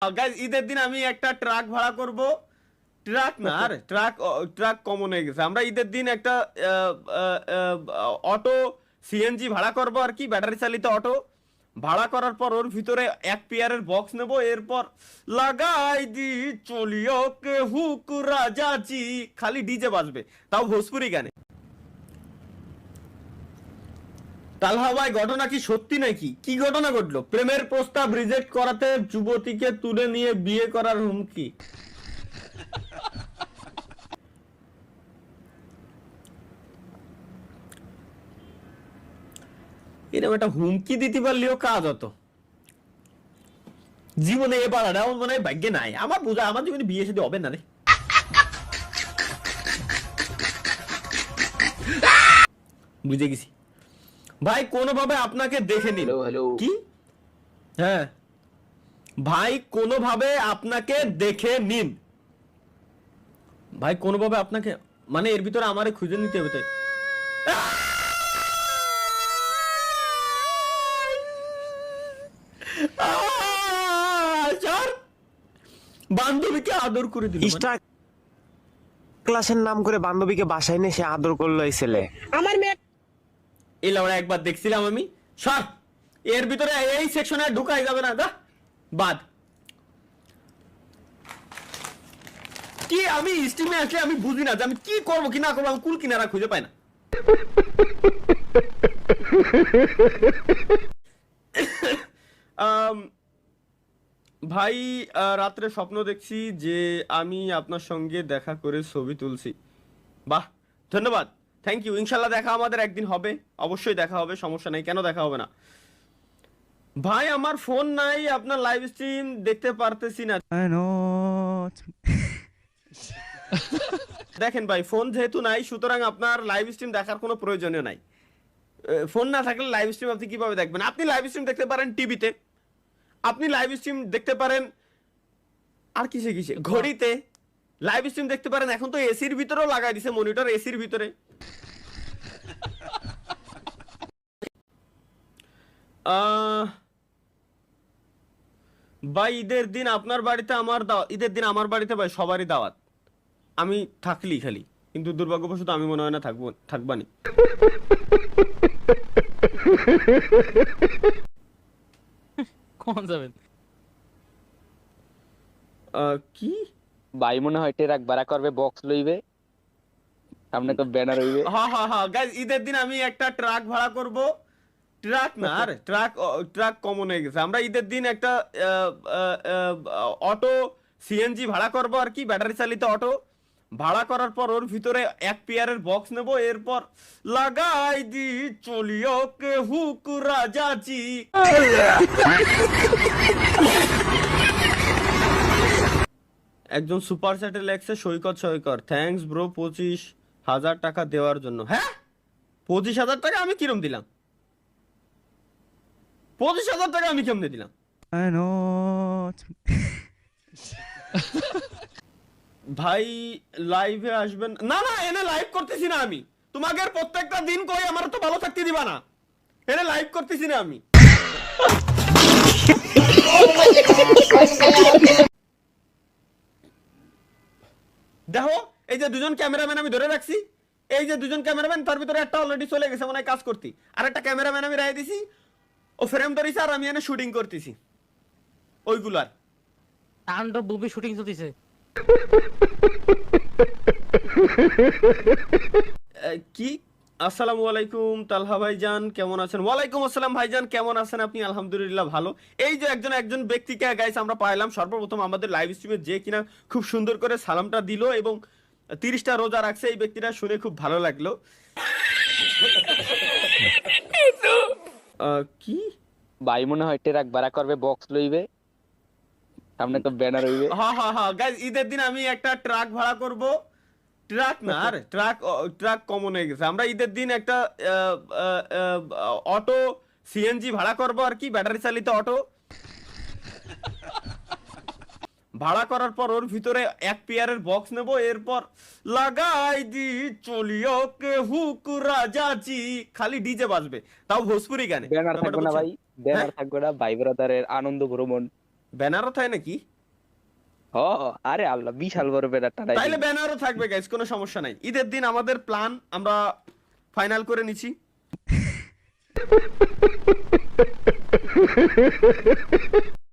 Guys ঈদের দিন আমি একটা ট্রাক ভাড়া করব। ট্রাক না আর ট্রাক কমন হয়ে গেছে। আমরা ঈদের দিন একটা অটো সিএনজি ভাড়া করব আর কি, ব্যাটারি চালিত অটো ভাড়া করার পর ওর ভিতরে এক পেয়ারের বক্স নেব, এরপর লাগাই দি চলিও কে হুক রাজাজি, খালি ডিজে বাজবে, তাও ভোজপুরি গানে। তালহা ভাই, ঘটনা কি সত্যি নাকি? কি ঘটনা ঘটলো? প্রেমের প্রস্তাব রিজেক্ট করাতে যুবতীকে তুলে নিয়ে বিয়ে করার হুমকি। এরকম একটা হুমকি দিতে পারলেও কাজ হতো। জীবনে এ পাড়াটা আমার মনে হয় ভাগ্যে নাই। আমার বোঝা আমার জীবনে বিয়ে সাথে হবে না রে। বুঝে গেছি ভাই, কোনোভাবে আপনাকে দেখে নিন। হ্যালো। কি? হ্যাঁ ভাই, কোনোভাবে আপনাকে দেখে নিন। ভাই কোনোভাবে আপনাকে, মানে এর ভিতরে আমারে খুঁজে নিতে হবে তাই। স্যার, বান্ধবীকে আদর করে দিল মানে? স্টার ক্লাসের নাম করে বান্ধবীকে বাসায় নিয়ে সে আদর করলো এই ছেলে। আমার মেয়ে এই লাউড়া একবার দেখছিলাম আমি। সর, এর ভিতরে এই সেকশনে ঢুকাই যাবে না, দা বাদ। কি আমি স্টিমে আসলে আমি বুঝি না যে আমি কি করবো কি না করবো, আমি কুল কিনারা খুঁজে পাই না। ভাই, রাত্রে স্বপ্ন দেখছি যে আমি আপনার সঙ্গে দেখা করে ছবি তুলছি। বাহ, ধন্যবাদ, থ্যাংক ইউ। ইনশাল্লাহ দেখা আমাদের একদিন হবে, অবশ্যই দেখা হবে, সমস্যা নেই, কেন দেখা হবে না। ভাই আমার ফোন নাই, আপনার লাইভ স্ট্রিম দেখতে পারতেছি না। দেখেন ভাই, ফোন যেহেতু নাই সুতরাং আপনার লাইভ স্ট্রিম দেখার কোনো প্রয়োজনীয় নাই। ফোন না থাকলে লাইভ স্ট্রিম আপনি কিভাবে দেখবেন? আপনি লাইভ স্ট্রিম দেখতে পারেন টিভিতে, আপনি লাইভ স্ট্রিম দেখতে পারেন আর কিসে কিসে, ঘড়িতে লাইভ স্ট্রিম দেখতে পারেন। এখন তো এসির ভিতরেও লাগাই দিছে মনিটর, এসির ভিতরে। ভাই ঈদের দিন আপনার বাড়িতে আমার দাওয়াত, ঈদের দিন আমার বাড়িতে ভাই সবারই দাওয়াত, আমি থাকলি খালি, কিন্তু দুর্ভাগ্যবশত আমি মনে হয় না থাকবানি। কোন যাবেন? কি ভাই মনে হয় ট্রাক ভাড়া করবে, বক্স লইবে, সামনে তো ব্যানার হইবে। হ্যাঁ হ্যাঁ হ্যাঁ গাইস, ঈদের দিন আমি একটা ট্রাক ভাড়া করব। ট্রাক না আর ট্রাক কমন হয়ে গেছে। আমরা ঈদের দিন একটা অটো সিএনজি ভাড়া করব আর কি, ব্যাটারি চালিত অটো ভাড়া করার পর ওর ভিতরে এক পেয়ারের বক্স নেব, এরপর লাগাই দি চলিও কে হুক রাজাজি। একজন সুপার চ্যাটে লেখছে সৈকত সৈকত, থ্যাঙ্কস ব্রো 25,000 টাকা দেওয়ার জন্য। হ্যাঁ 25,000 টাকা আমি কিরম দিলাম? 25,000 টাকা আমি কেমনে দিলাম? ভাই লাইভে আসবেন না? না এনে লাইভ করতেছি না আমি। তোমাকে প্রত্যেকটা দিন কই আমার তো ভালো থাকতে দিবা না, এনে লাইভ করতেছি না আমি। দেখো এই যে দুজন ক্যামেরাম্যান আমি ধরে রাখছি, এই যে দুজন ক্যামেরাম্যান, তার ভিতরে একটা অলরেডি চলে গেছে মনে হয় কাজ করতে, আর একটা ক্যামেরাম্যান আমি রায় দিছি, ও ফ্রেম ধরেছে আর আমি এনে শুটিং করতেছি ওইগুলার। তাণ্ডব মুভি শুটিং চলতেছে। কি? আসসালামু আলাইকুম তালহা ভাইজান, কেমন আছেন? ওয়ালাইকুম আসসালাম ভাইজান, কেমন আছেন আপনি? আলহামদুলিল্লাহ ভালো। এই যে একজন ব্যক্তিকে গাইস আমরা পাইলাম সর্বপ্রথম আমাদের লাইভ স্ট্রিমে, যে কিনা খুব সুন্দর করে সালামটা দিল এবং 30টা রোজা রাখছে। এই ব্যক্তিটা শুনে খুব ভালো লাগলো। কি? ভাই মনে হয় ট্রাক ভাড়া করবে, বক্স লইবে, সামনে তো ব্যানার হইবে। হ্যাঁ হ্যাঁ হ্যাঁ গাইস, ঈদের দিন আমি একটা ট্রাক ভাড়া করব। ট্রাক না আর ট্রাক কমন হয়ে গেছে। আমরা ঈদের দিন একটা অটো সিএনজি ভাড়া করব আর কি, ব্যাটারি চালিত অটো ভাড়া করার পর ওর ভিতরে এক পেয়ারের বক্স নেব, এরপর লাগাই দি চলিও কে হুক রাজাজি, খালি ডিজে বাজবে, তাও ভোজপুরি গানে। ব্যানার থাকবে না ভাই, ব্যানার হ্যাঁ? থাকবে না, ভাই ব্রাদারের আনন্দ ভ্রমণ। ব্যানারও থাকে নাকি? ও আরে আল্লাহ, বিশাল বড় ব্যানারটা তাইলে ব্যানারও থাকবে গাইস, কোনো সমস্যা নাই। ঈদের দিন আমাদের প্ল্যান আমরা ফাইনাল করে নিছি।